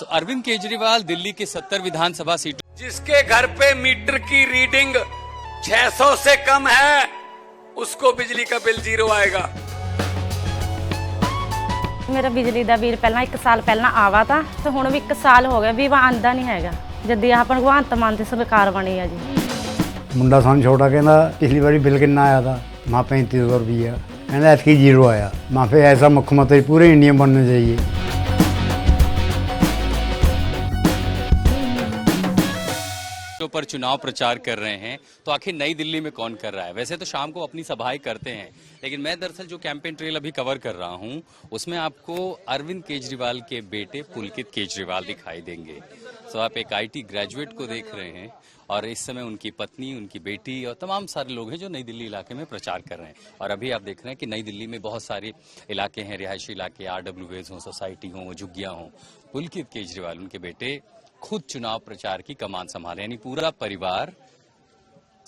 अरविंद केजरीवाल दिल्ली की 70 विधानसभा सीटों जिसके घर पे मीटर की रीडिंग 600 से कम है उसको बिजली का बिल 0 आएगा। मेरा बिजली ਦਾ ਬਿੱਲ ਪਹਿਲਾਂ 1 ਸਾਲ ਪਹਿਲਾਂ ਆਵਾ ਤਾਂ ਤੇ ਹੁਣ ਵੀ 1 ਸਾਲ ਹੋ ਗਿਆ ਵੀ ਆਂਦਾ ਨਹੀਂ ਹੈਗਾ ਜਦ ਆਹ ਭਗਵੰਤ ਮਾਨ ਦੀ ਸਰਕਾਰ ਬਣੀ ਆ ਜੀ। ਮੁੰਡਾ ਸਾਨੂੰ ਛੋਟਾ ਕਹਿੰਦਾ ਪਿਛਲੀ ਵਾਰੀ ਬਿੱਲ ਕਿੰਨਾ ਆਇਆ था माँ 3500 रुपया कहना ऐसी 0 आया। माँ पे ऐसा मुख्यमंत्री पूरे इंडिया में बनना चाहिए। पर चुनाव प्रचार कर रहे हैं तो आखिर नई दिल्ली में कौन कर रहा है। वैसे तो शाम को अपनी सभाएं करते हैं लेकिन मैं दरअसल जो कैंपेन ट्रेल अभी कवर कर रहा हूं उसमें आपको अरविंद केजरीवाल के बेटे पुलकित केजरीवाल दिखाई देंगे। तो आप एक आईटी ग्रेजुएट को देख रहे हैं और इस समय उनकी पत्नी, उनकी बेटी और तमाम सारे लोग हैं जो नई दिल्ली इलाके में प्रचार कर रहे हैं। और अभी आप देख रहे हैं कि नई दिल्ली में बहुत सारे इलाके हैं, रिहायशी इलाके, RWAs हों, सोसाइटी हों, झुग्गियां हों। पुलकित केजरीवाल उनके बेटे खुद चुनाव प्रचार की कमान संभाले, यानी पूरा परिवार,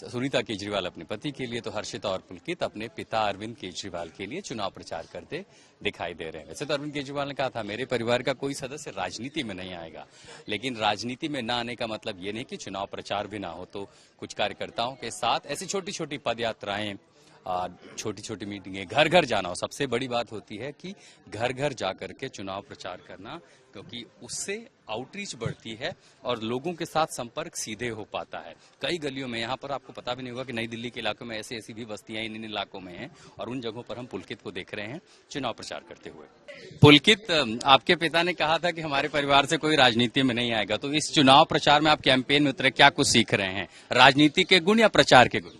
सुनीता केजरीवाल अपने पति के लिए तो हर्षिता और पुलकित अपने पिता अरविंद केजरीवाल के लिए चुनाव प्रचार करते दिखाई दे रहे हैं। वैसे तो अरविंद केजरीवाल ने कहा था मेरे परिवार का कोई सदस्य राजनीति में नहीं आएगा, लेकिन राजनीति में न आने का मतलब ये नहीं कि चुनाव प्रचार भी ना हो। तो कुछ कार्यकर्ताओं के साथ ऐसी छोटी छोटी पद यात्राएं, छोटी छोटी मीटिंगें, घर घर जाना हो। सबसे बड़ी बात होती है कि घर घर जाकर के चुनाव प्रचार करना, क्योंकि उससे आउटरीच बढ़ती है और लोगों के साथ संपर्क सीधे हो पाता है। कई गलियों में, यहाँ पर आपको पता भी नहीं होगा कि नई दिल्ली के इलाकों में ऐसी ऐसी भी बस्तियां इन इलाकों में हैं और उन जगहों पर हम पुलकित को देख रहे हैं चुनाव प्रचार करते हुए। पुलकित, आपके पिता ने कहा था कि हमारे परिवार से कोई राजनीति में नहीं आएगा, तो इस चुनाव प्रचार में आप कैंपेन में उतरे, क्या कुछ सीख रहे हैं? राजनीति के गुण या प्रचार के गुण?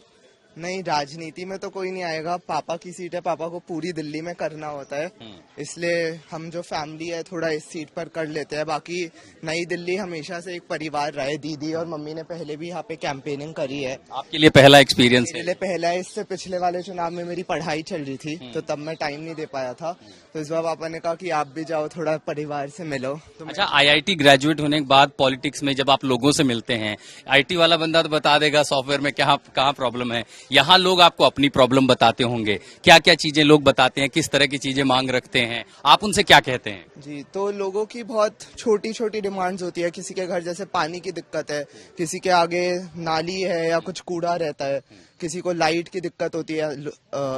नहीं, राजनीति में तो कोई नहीं आएगा। पापा की सीट है, पापा को पूरी दिल्ली में करना होता है, इसलिए हम जो फैमिली है थोड़ा इस सीट पर कर लेते हैं। बाकी नई दिल्ली हमेशा से एक परिवार रहा है। दीदी और मम्मी ने पहले भी यहाँ पे कैंपेनिंग करी है। आपके लिए पहला एक्सपीरियंस है? पहला है। इससे पिछले वाले चुनाव में मेरी पढ़ाई चल रही थी तो तब मैं टाइम नहीं दे पाया था, तो इस बार पापा ने कहा कि आप भी जाओ, थोड़ा परिवार से मिलो। तो अच्छा, IIT ग्रेजुएट होने के बाद पॉलिटिक्स में जब आप लोगों से मिलते हैं, IT वाला बंदा तो बता देगा सॉफ्टवेयर में कहाँ प्रॉब्लम है, यहाँ लोग आपको अपनी प्रॉब्लम बताते होंगे। क्या क्या चीजें लोग बताते हैं, किस तरह की चीजें मांग रखते हैं, आप उनसे क्या कहते हैं? जी, तो लोगों की बहुत छोटी छोटी डिमांड्स होती है। किसी के घर जैसे पानी की दिक्कत है, किसी के आगे नाली है या कुछ कूड़ा रहता है, किसी को लाइट की दिक्कत होती है,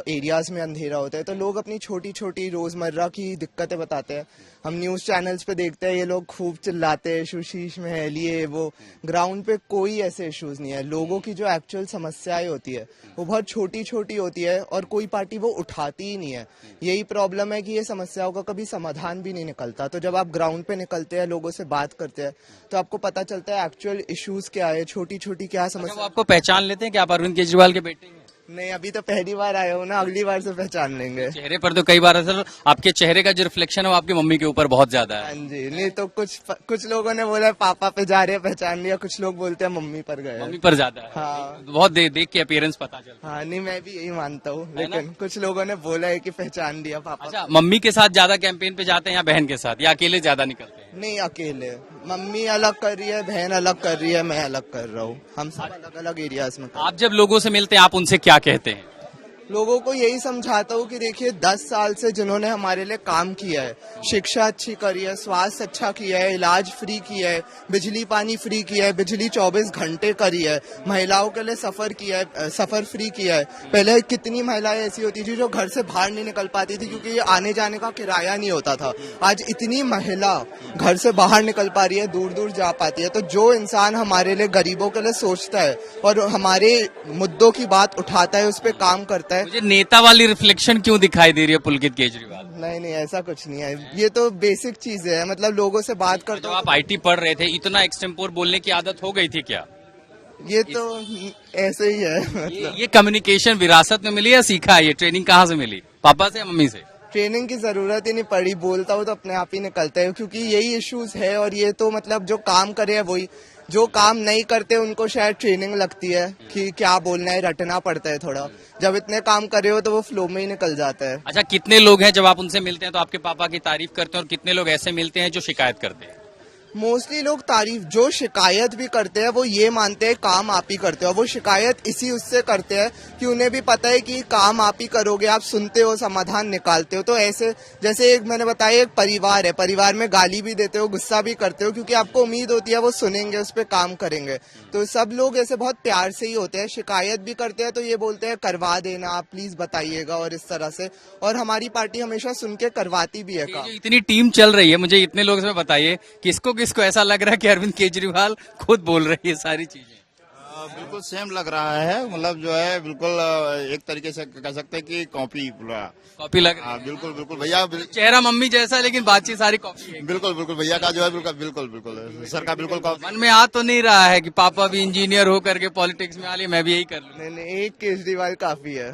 एरियाज में अंधेरा होता है, तो लोग अपनी छोटी छोटी रोजमर्रा की दिक्कतें बताते हैं। हम न्यूज चैनल्स पे देखते हैं ये लोग खूब चिल्लाते हैं, शीश में है लिए वो। ग्राउंड पे कोई ऐसे इश्यूज नहीं है। लोगों की जो एक्चुअल समस्याएं होती है वो बहुत छोटी छोटी होती है और कोई पार्टी वो उठाती ही नहीं है। यही प्रॉब्लम है कि ये समस्याओं का कभी समाधान भी नहीं निकलता। तो जब आप ग्राउंड पे निकलते हैं, लोगों से बात करते हैं, तो आपको पता चलता है एक्चुअल इश्यूज क्या है, छोटी छोटी क्या समस्या। आपको पहचान लेते हैं कि आप अरविंद केजरीवाल के बेटे हैं? नहीं, अभी तो पहली बार आए हो ना, अगली बार से पहचान लेंगे। चेहरे पर तो कई बार असल आपके चेहरे का जो रिफ्लेक्शन है वो आपकी मम्मी के ऊपर बहुत ज्यादा है। हाँ जी, नहीं तो कुछ लोगों ने बोला पापा पे जा रहे हैं, पहचान लिया। कुछ लोग बोलते हैं मम्मी पर गए। मम्मी पर ज्यादा है। हाँ, बहुत देख के अपीयरेंस पता चलता है। हाँ, नहीं मैं भी यही मानता हूँ, लेकिन कुछ लोगों ने बोला है कि पहचान लिया पापा। अच्छा, मम्मी के साथ ज्यादा कैंपेन पे जाते हैं या बहन के साथ, या अकेले ज्यादा निकलते हैं? नहीं, अकेले। मम्मी अलग कर रही है, बहन अलग कर रही है, मैं अलग कर रहा हूँ। हम सब अलग अलग एरियाज में। आप जब लोगों से मिलते हैं आप उनसे क्या कहते हैं? लोगों को यही समझाता हूँ कि देखिए 10 साल से जिन्होंने हमारे लिए काम किया है, शिक्षा अच्छी करी है, स्वास्थ्य अच्छा किया है, इलाज फ्री किया है, बिजली पानी फ्री किया है, बिजली 24 घंटे करी है, महिलाओं के लिए सफर फ्री किया है। पहले कितनी महिलाएं ऐसी होती थी जो घर से बाहर नहीं निकल पाती थी क्योंकि आने जाने का किराया नहीं होता था। आज इतनी महिला घर से बाहर निकल पा रही है, दूर दूर जा पाती है। तो जो इंसान हमारे लिए, गरीबों के लिए सोचता है और हमारे मुद्दों की बात उठाता है, उस पर काम करता है। मुझे नेता वाली रिफ्लेक्शन क्यों दिखाई दे रही है पुलकित केजरीवाल? नहीं, ऐसा कुछ नहीं है। ये तो बेसिक चीज है, मतलब लोगों से बात करते हो। आप IT पढ़ रहे थे, इतना एक्सटेम्पोर बोलने की आदत हो गई थी क्या? ये तो ऐसे ही है। मतलब ये कम्युनिकेशन विरासत में मिली या सीखा है? ये ट्रेनिंग कहाँ से मिली, पापा से या मम्मी से? ट्रेनिंग की जरूरत ही नहीं पड़ी, बोलता हूँ तो अपने आप ही निकलता है, क्योंकि यही इश्यूज है। और ये तो मतलब जो काम करे है वही, जो काम नहीं करते उनको शायद ट्रेनिंग लगती है कि क्या बोलना है, रटना पड़ता है थोड़ा। जब इतने काम कर रहे हो तो वो फ्लो में ही निकल जाता है। अच्छा, कितने लोग हैं जब आप उनसे मिलते हैं तो आपके पापा की तारीफ करते हैं और कितने लोग ऐसे मिलते हैं जो शिकायत करते हैं? मोस्टली लोग तारीफ, जो शिकायत भी करते हैं वो ये मानते हैं काम आप ही करते हो। वो शिकायत इसी उससे करते हैं कि उन्हें भी पता है कि काम आप ही करोगे, आप सुनते हो, समाधान निकालते हो। तो ऐसे जैसे एक मैंने बताया, एक परिवार है, परिवार में गाली भी देते हो, गुस्सा भी करते हो, क्योंकि आपको उम्मीद होती है वो सुनेंगे, उस पर काम करेंगे। तो सब लोग ऐसे बहुत प्यार से ही होते हैं। शिकायत भी करते हैं तो ये बोलते हैं करवा देना आप, प्लीज बताइएगा, और इस तरह से। और हमारी पार्टी हमेशा सुन के करवाती भी है ये काम। जो इतनी टीम चल रही है, मुझे इतने लोग इसमें बताइए, किसको किसको ऐसा लग रहा है कि अरविंद केजरीवाल खुद बोल रही है सारी चीजें? बिल्कुल सेम लग रहा है, मतलब जो है बिल्कुल एक तरीके से कह सकते हैं कि कॉपी पूरा। कॉपी लग रही हाँ है। बिल्कुल बिल्कुल भैया, चेहरा मम्मी जैसा है लेकिन बातचीत सारी कॉपी है। बिल्कुल बिल्कुल भैया का जो है बिल्कुल बिल्कुल बिल्कुल सर का बिल्कुल कॉपी। मन में आ तो नहीं रहा है कि पापा भी इंजीनियर हो करके पॉलिटिक्स में आ लिए, मैं भी यही कर लूं? नहीं नहीं, एक केजरीवाल काफी है।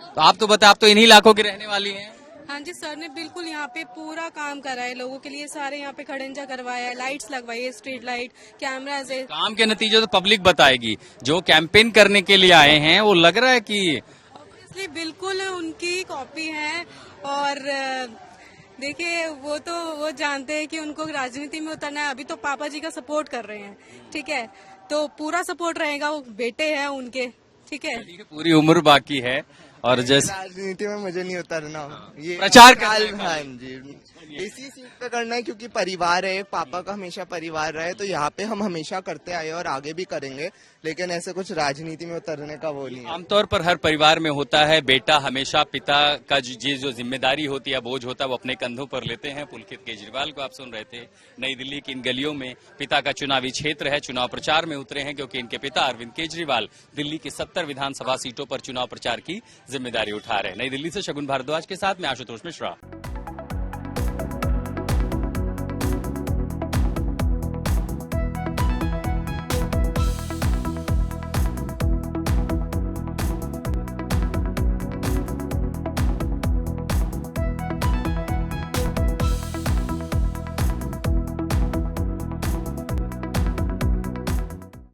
तो आप तो बताए, आप तो इन्हीं इलाकों की रहने वाली हैं। हाँ जी, सर ने बिल्कुल यहाँ पे पूरा काम करा है लोगों के लिए। सारे यहाँ पे खड़ंजा करवाया है, लाइट्स लगवाई है, स्ट्रीट लाइट, कैमराज है। काम के नतीजे तो पब्लिक बताएगी। जो कैंपेन करने के लिए आए हैं वो लग रहा है कि इसलिए बिल्कुल उनकी कॉपी है। और देखिए, वो जानते हैं कि उनको राजनीति में उतरना है। अभी तो पापा जी का सपोर्ट कर रहे हैं, ठीक है, तो पूरा सपोर्ट रहेगा। वो बेटे हैं उनके, ठीक है। पूरी उम्र बाकी है। और जैसे राजनीति में मुझे नहीं उतरना, ये प्रचार करना है। हाँ जी, इसी सीट पे करना है, क्योंकि परिवार है, पापा का हमेशा परिवार रहे, तो यहाँ पे हम हमेशा करते आए और आगे भी करेंगे। लेकिन ऐसे कुछ राजनीति में उतरने का वो नहीं है। आमतौर पर हर परिवार में होता है, बेटा हमेशा पिता का जो जिम्मेदारी होती है, बोझ होता है, वो अपने कंधों पर लेते हैं। पुलकित केजरीवाल को आप सुन रहे थे। नई दिल्ली की इन गलियों में पिता का चुनावी क्षेत्र है, चुनाव प्रचार में उतरे हैं, क्योंकि इनके पिता अरविंद केजरीवाल दिल्ली की 70 विधानसभा सीटों पर चुनाव प्रचार की जिम्मेदारी उठा रहे हैं। नई दिल्ली से शगुन भारद्वाज के साथ मैं आशुतोष मिश्रा।